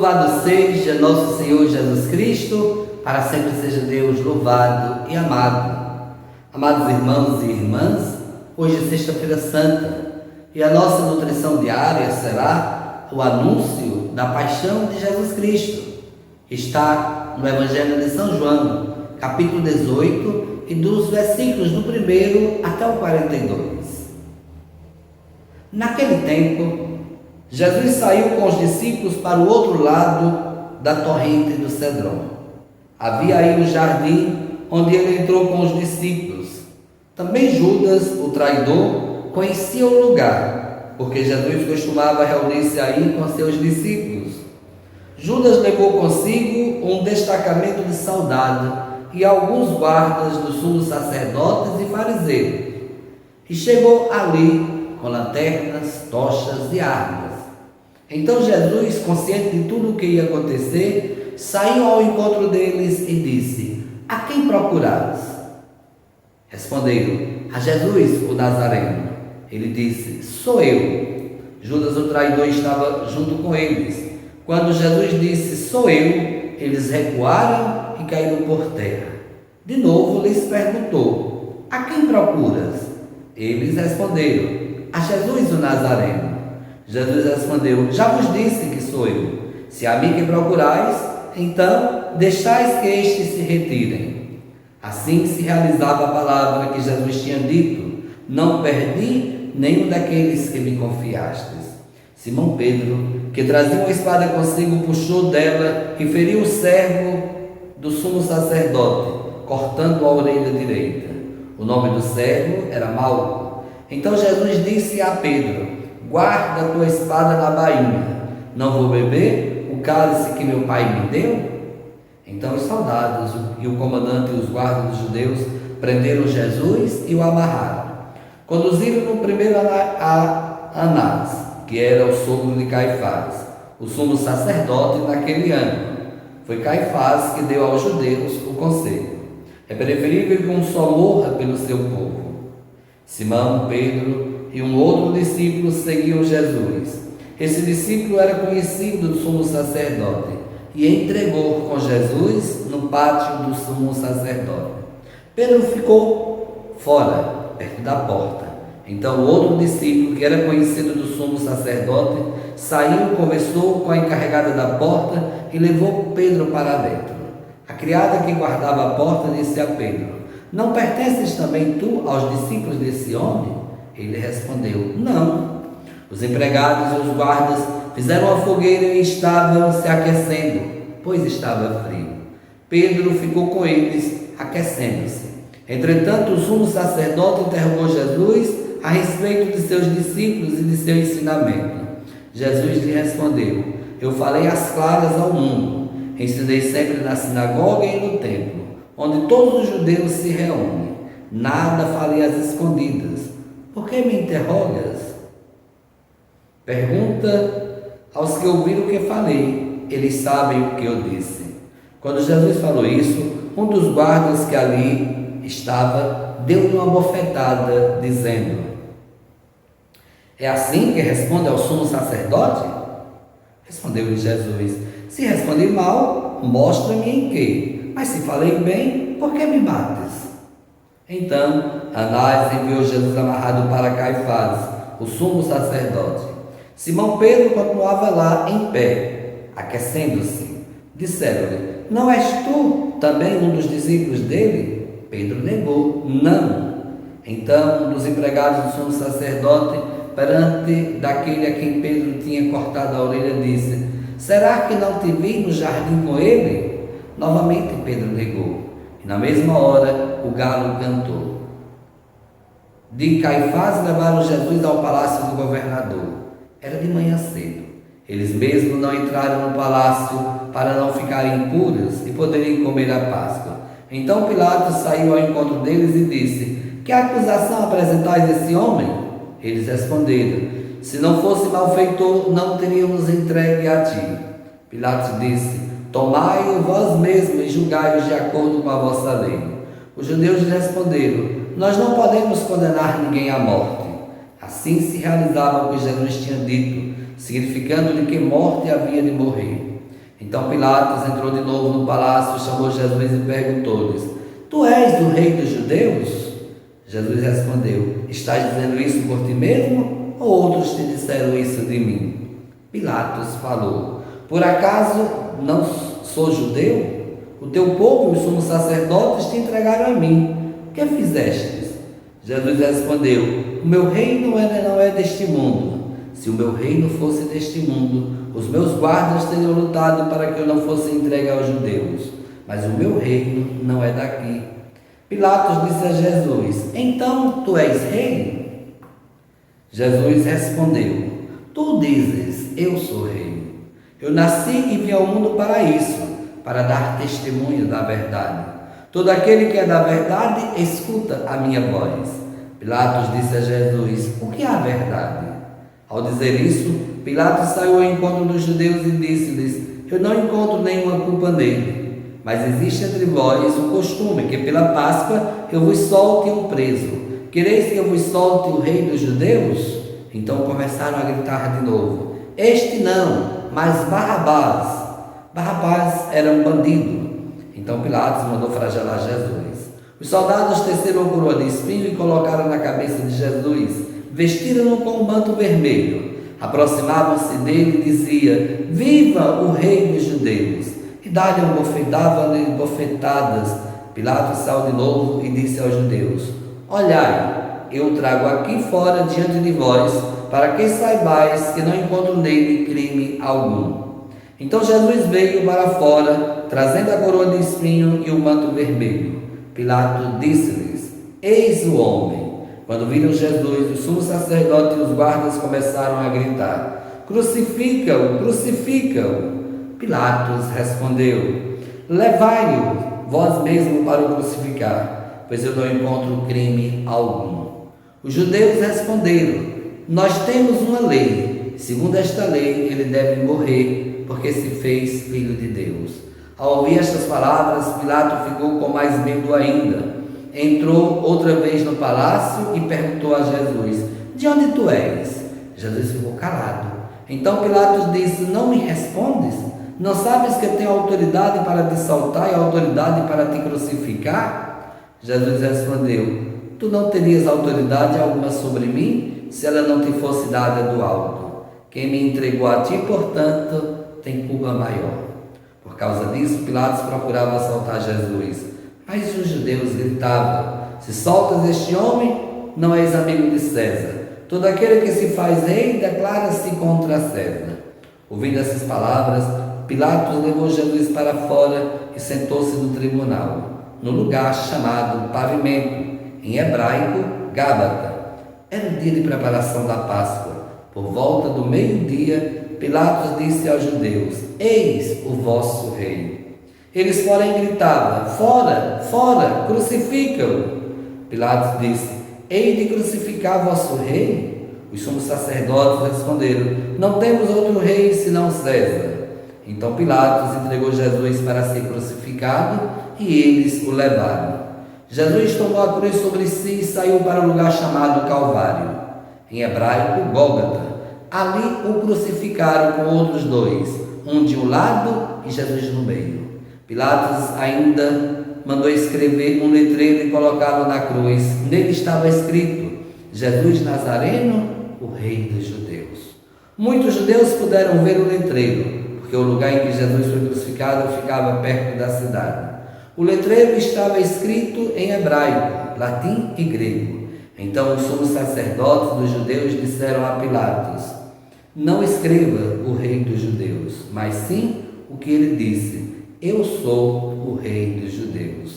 Louvado seja nosso Senhor Jesus Cristo, para sempre seja Deus louvado e amado. Amados irmãos e irmãs, hoje é Sexta-feira Santa e a nossa nutrição diária será o anúncio da paixão de Jesus Cristo. Está no Evangelho de São João, capítulo 18, e dos versículos do 1 até o 42. Naquele tempo, Jesus saiu com os discípulos para o outro lado da torrente do Cedron. Havia aí um jardim onde ele entrou com os discípulos. Também Judas, o traidor, conhecia o lugar, porque Jesus costumava reunir-se aí com seus discípulos. Judas levou consigo um destacamento de soldado e alguns guardas dos sumos sacerdotes e fariseus. E chegou ali com lanternas, tochas e armas. Então Jesus, consciente de tudo o que ia acontecer, saiu ao encontro deles e disse: "A quem procurais?" Responderam: "A Jesus, o Nazareno." Ele disse: "Sou eu." Judas, o traidor, estava junto com eles. Quando Jesus disse: "Sou eu", eles recuaram e caíram por terra. De novo lhes perguntou: "A quem procuras?" Eles responderam: "A Jesus, o Nazareno." Jesus respondeu: "Já vos disse que sou eu. Se a mim que procurais, então deixais que estes se retirem." Assim se realizava a palavra que Jesus tinha dito: "Não perdi nenhum daqueles que me confiastes." Simão Pedro, que trazia uma espada consigo, puxou dela e feriu o servo do sumo sacerdote, cortando a orelha direita. O nome do servo era Malco. Então Jesus disse a Pedro: "Guarda a tua espada na bainha. Não vou beber o cálice que meu pai me deu?" Então os soldados e o comandante e os guardas dos judeus prenderam Jesus e o amarraram. Conduziram-no primeiro a Anás, que era o sogro de Caifás, o sumo sacerdote naquele ano. Foi Caifás que deu aos judeus o conselho: "É preferível que um só morra pelo seu povo." Simão, Pedro e um outro discípulo seguiam Jesus. Esse discípulo era conhecido do sumo sacerdote e entregou com Jesus no pátio do sumo sacerdote. Pedro ficou fora, perto da porta. Então o outro discípulo, que era conhecido do sumo sacerdote, saiu, conversou com a encarregada da porta e levou Pedro para dentro. A criada que guardava a porta disse a Pedro: "Não pertences também tu aos discípulos desse homem?" Ele respondeu: "Não." Os empregados e os guardas fizeram uma fogueira e estavam se aquecendo, pois estava frio. Pedro ficou com eles, aquecendo-se. Entretanto, o sumo sacerdote interrogou Jesus a respeito de seus discípulos e de seu ensinamento. Jesus lhe respondeu: "Eu falei às claras ao mundo. Ensinei sempre na sinagoga e no templo, onde todos os judeus se reúnem. Nada falei às escondidas. Por que me interrogas? Pergunta aos que ouviram o que falei. Eles sabem o que eu disse." Quando Jesus falou isso, um dos guardas que ali estava deu-lhe uma bofetada, dizendo: "É assim que responde ao sumo sacerdote?" Respondeu-lhe Jesus: "Se respondi mal, mostra-me em quê. Mas se falei bem, por que me bates?" Então Anás enviou Jesus amarrado para Caifás, o sumo sacerdote. Simão Pedro continuava lá em pé, aquecendo-se. Disseram-lhe: "Não és tu também um dos discípulos dele?" Pedro negou: "Não." Então um dos empregados do sumo sacerdote, perante daquele a quem Pedro tinha cortado a orelha, disse: "Será que não te vi no jardim com ele?" Novamente Pedro negou. E na mesma hora o galo cantou. De Caifás levaram Jesus ao palácio do governador. Era de manhã cedo. Eles mesmos não entraram no palácio para não ficarem impuros e poderem comer a Páscoa. Então Pilatos saiu ao encontro deles e disse: "Que acusação apresentais esse homem?" Eles responderam: "Se não fosse malfeitor, não teríamos entregue a ti." Pilatos disse: "Tomai-o vós mesmos e julgai-os de acordo com a vossa lei." Os judeus lhe responderam: "Nós não podemos condenar ninguém à morte." Assim se realizava o que Jesus tinha dito, significando-lhe que morte havia de morrer. Então Pilatos entrou de novo no palácio, chamou Jesus e perguntou-lhes: Tu és o rei dos judeus? Jesus respondeu: Estás dizendo isso por ti mesmo, ou outros te disseram isso de mim? Pilatos falou: Por acaso não sou judeu? O teu povo e os sumos sacerdotes te entregaram a mim. O que fizestes? Jesus respondeu: O meu reino não é deste mundo. Se o meu reino fosse deste mundo, os meus guardas teriam lutado para que eu não fosse entregue aos judeus. Mas o meu reino não é daqui. Pilatos disse a Jesus: Então tu és rei? Jesus respondeu: Tu dizes, eu sou rei. Eu nasci e vim ao mundo para isso, para dar testemunho da verdade. Todo aquele que é da verdade, escuta a minha voz. Pilatos disse a Jesus: O que é a verdade? Ao dizer isso, Pilatos saiu ao encontro dos judeus e disse-lhes: Eu não encontro nenhuma culpa nele, mas existe entre vós o costume que pela Páscoa eu vos solte um preso. Quereis que eu vos solte o rei dos judeus? Então começaram a gritar de novo: Este não, mas Barrabás. Barrabás era um bandido. Então Pilatos mandou flagelar Jesus. Os soldados teceram a coroa de espinho e colocaram na cabeça de Jesus. Vestiram-no com um manto vermelho. Aproximavam-se dele e diziam: Viva o rei dos judeus! E davam-lhe bofetadas. Pilatos saiu de novo e disse aos judeus: Olhai, eu trago aqui fora diante de vós, para que saibais que não encontro nele crime algum. Então Jesus veio para fora, trazendo a coroa de espinho e o manto vermelho. Pilatos disse-lhes: Eis o homem. Quando viram Jesus, o sumo sacerdote e os guardas começaram a gritar: Crucifica-o, crucifica-o! Pilatos respondeu: Levai-o vós mesmo para o crucificar, pois eu não encontro crime algum. Os judeus responderam: Nós temos uma lei. Segundo esta lei, ele deve morrer, porque se fez filho de Deus. Ao ouvir estas palavras, Pilatos ficou com mais medo ainda. Entrou outra vez no palácio e perguntou a Jesus: De onde tu és? Jesus ficou calado. Então Pilatos disse: Não me respondes? Não sabes que eu tenho autoridade para te soltar e autoridade para te crucificar? Jesus respondeu: Tu não terias autoridade alguma sobre mim, se ela não te fosse dada do alto. Quem me entregou a ti, portanto, tem culpa maior. Por causa disso, Pilatos procurava soltar Jesus. Mas os judeus gritavam: Se soltas este homem, não és amigo de César. Todo aquele que se faz rei declara-se contra César. Ouvindo essas palavras, Pilatos levou Jesus para fora e sentou-se no tribunal, no lugar chamado Pavimento, em hebraico, Gábata. Era o dia de preparação da Páscoa. Por volta do meio-dia, Pilatos disse aos judeus: Eis o vosso rei. Eles, porém, gritavam: Fora, fora, crucifica-o! Pilatos disse: Hei de crucificar vosso rei? Os sumos sacerdotes responderam: Não temos outro rei senão César. Então Pilatos entregou Jesus para ser crucificado e eles o levaram. Jesus tomou a cruz sobre si e saiu para o lugar chamado Calvário, em hebraico, Gólgota. Ali o crucificaram com outros dois, um de um lado e Jesus no meio. Pilatos ainda mandou escrever um letreiro e colocá-lo na cruz. Nele estava escrito: Jesus Nazareno, o rei dos judeus. Muitos judeus puderam ver o letreiro, porque o lugar em que Jesus foi crucificado ficava perto da cidade. O letreiro estava escrito em hebraico, latim e grego. Então os sumos sacerdotes dos judeus disseram a Pilatos: Não escreva o rei dos judeus, mas sim o que ele disse: Eu sou o rei dos judeus.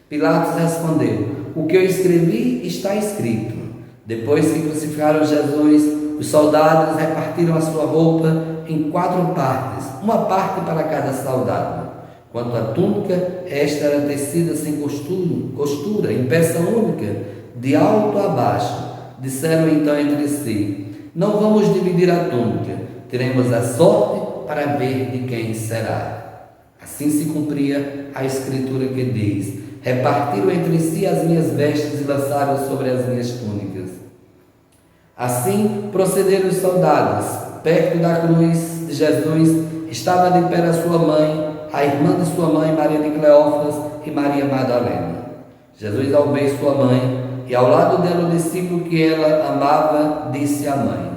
Pilatos respondeu: O que eu escrevi está escrito. Depois que crucificaram Jesus, os soldados repartiram a sua roupa em 4 partes, uma parte para cada soldado. Quanto à túnica, esta era tecida sem costura, em peça única, de alto a baixo. Disseram então entre si: Não vamos dividir a túnica, teremos a sorte para ver de quem será. Assim se cumpria a escritura que diz: Repartiram entre si as minhas vestes e lançaram sobre as minhas túnicas. Assim procederam os soldados perto da cruz de Jesus estava de pé a sua mãe, a irmã de sua mãe, Maria de Cleófas e Maria Madalena. Jesus, ao ver sua mãe e ao lado dela o discípulo que ela amava, disse à mãe: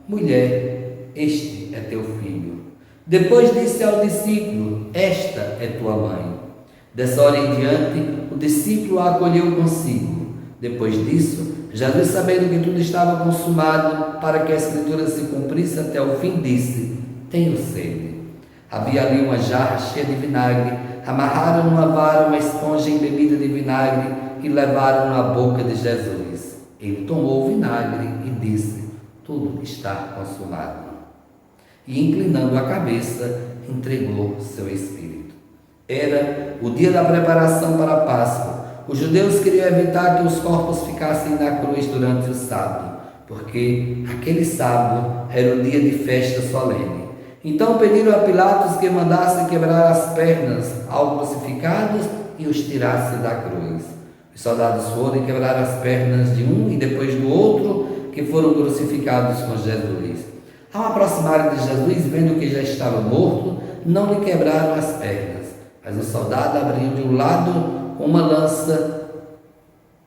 Mulher, este é teu filho. Depois disse ao discípulo: Esta é tua mãe. Dessa hora em diante, o discípulo a acolheu consigo. Depois disso, Jesus, sabendo que tudo estava consumado, para que a Escritura se cumprisse até o fim, disse: Tenho sede. Havia ali uma jarra cheia de vinagre. Amarraram numa vara uma esponja embebida de vinagre e levaram-no à boca de Jesus. Ele tomou o vinagre e disse: Tudo está consumado. E, inclinando a cabeça, entregou seu espírito. Era o dia da preparação para a Páscoa. Os judeus queriam evitar que os corpos ficassem na cruz durante o sábado, porque aquele sábado era o dia de festa solene. Então pediram a Pilatos que mandasse quebrar as pernas ao crucificado e os tirasse da cruz. Os soldados foram e quebraram as pernas de um e depois do outro, que foram crucificados com Jesus. Ao aproximarem de Jesus, vendo que já estava morto, não lhe quebraram as pernas, mas o soldado abriu de um lado com uma lança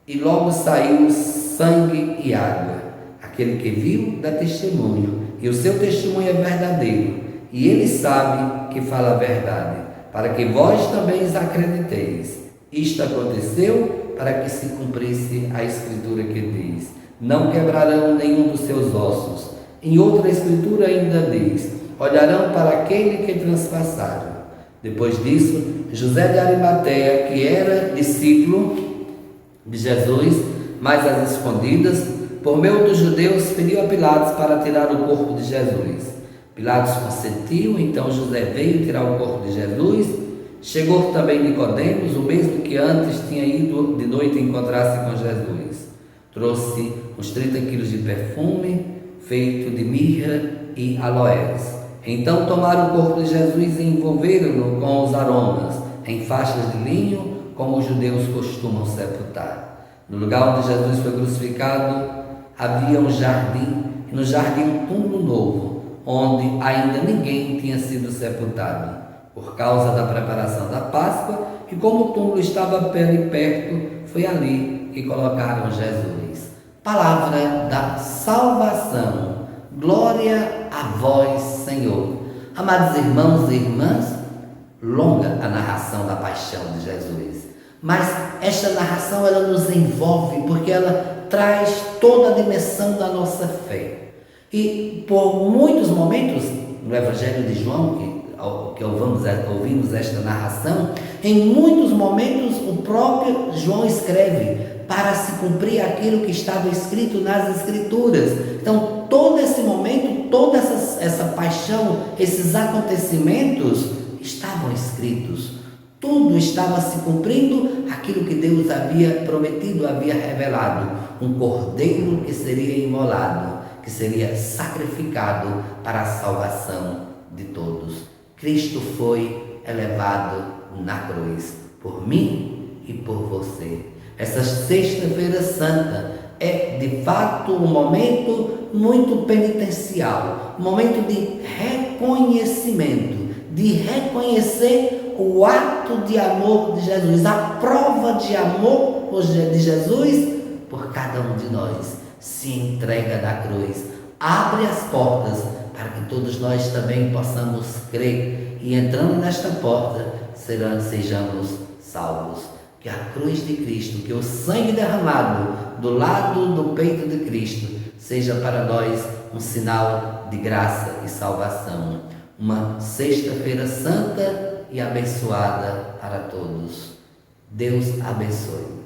e logo saiu sangue e água. Aquele que viu dá testemunho, e o seu testemunho é verdadeiro, e ele sabe que fala a verdade, para que vós também acrediteis. Isto aconteceu para que se cumprisse a Escritura que diz: Não quebrarão nenhum dos seus ossos. Em outra Escritura ainda diz: Olharão para aquele que transpassaram. Depois disso, José de Arimateia, que era discípulo de Jesus, mas às escondidas, por meio dos judeus, pediu a Pilatos para tirar o corpo de Jesus. Pilatos consentiu, então José veio tirar o corpo de Jesus. Chegou também Nicodemos, o mesmo que antes tinha ido de noite encontrar-se com Jesus. Trouxe uns 30 quilos de perfume, feito de mirra e aloés. Então tomaram o corpo de Jesus e envolveram-no com os aromas, em faixas de linho, como os judeus costumam sepultar. No lugar onde Jesus foi crucificado, havia um jardim, e no jardim um túmulo novo, onde ainda ninguém tinha sido sepultado, por causa da preparação da Páscoa, e como o túmulo estava ali perto, foi ali que colocaram Jesus. Palavra da salvação. Glória a vós, Senhor. Amados irmãos e irmãs, longa a narração da paixão de Jesus, mas esta narração ela nos envolve porque ela traz toda a dimensão da nossa fé. E por muitos momentos, no Evangelho de João, que ouvimos esta narração, em muitos momentos o próprio João escreve para se cumprir aquilo que estava escrito nas Escrituras. Então, todo esse momento, toda essa paixão, esses acontecimentos estavam escritos. Tudo estava se cumprindo aquilo que Deus havia prometido, havia revelado. Um cordeiro que seria imolado, que seria sacrificado para a salvação de todos. Cristo foi elevado na cruz por mim e por você. Essa Sexta-feira Santa é de fato um momento muito penitencial, um momento de reconhecimento, de reconhecer o ato de amor de Jesus, a prova de amor de Jesus por cada um de nós. Se entrega na cruz, abre as portas para que todos nós também possamos crer e, entrando nesta porta, sejamos salvos. Que a cruz de Cristo, que o sangue derramado do lado do peito de Cristo seja para nós um sinal de graça e salvação. Uma Sexta-feira Santa e abençoada para todos. Deus abençoe.